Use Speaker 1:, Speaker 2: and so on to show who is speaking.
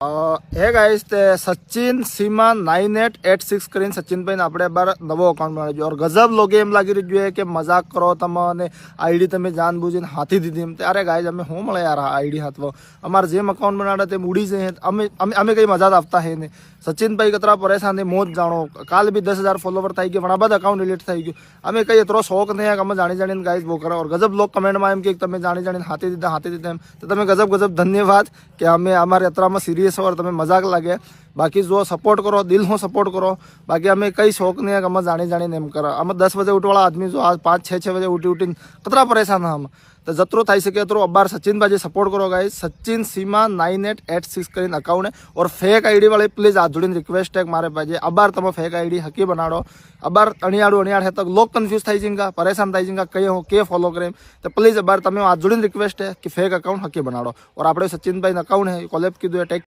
Speaker 1: હે ગાઈસ તે સચિન સીમા 9886 કરીને સચિનભાઈને આપણે બાર નવો અકાઉન્ટ બનાવ્યો और ગજબ લોગે એમ લાગી રહ્યું જોઈએ કે મજાક કરો તમે અને આઈડી તમે જાન બૂજીને હાથી દીધી એમ ત્યારે ગાઈસ અમે શું મળે યાર આઈડી હાથવો અમારે જેમ અકાઉન્ટ બનાવ્યા તેમ ઉડી જાય અમે કઈ મજા આપતા હે ને સચિનભાઈ કતરા પરેશાન છે મોજ જાણો કાલ બી 10,000 ફોલોવર થઈ ગયો ઘણા બધા અકાઉન્ટ ડિલીટ થઈ ગયું અમે કઈ એટલો શોખ નહીં અમે જાણી જાણીને ગાઈસ બહુ કરો और ગજબ લોક કમેન્ટમાં એમ કે તમે જાણી જાણીને હાથી દીધા એમ તો તમે ગજબ ધન્યવાદ કે અમે અમારે યાત્રામાં સિરિયસ और તમે મજાક લાગે બાકી જો સપોર્ટ કરો દિલ હું સપોર્ટ કરો બાકી અમે કઈ શોખ નહીં અમે જાણીને એમ કરો અમે 10 બजे ઉઠવાળા આદમી જો 5-6 બजे ઉઠીને કતરા પરેશાન हम तो जतरो થઈ શકે તો અબાર સચિનભાઈ સપોર્ટ કરો ગાઈસ સચિન સીमा 9886 કરીને અકાઉન્ટ है और फेक आईडी वाले प्लीज आज जोड़ीने रिक्वेस्ट है मारे पाजे अबार તમે फेक आईडी हकी बनाड़ो अबार अणियाड़ू है तो लोग कन्फ्यूज થઈ जिंगा परेशान થઈ जिंगा कई हो के फॉलो करे तो प्लीज अबार તમે आज जोड़ीने रिक्वेस्ट है कि फेक अकाउंट हकी बनाड़ो और આપણે સચિનભાઈ અકાઉન્ટ है कोलैब कीधु है टेक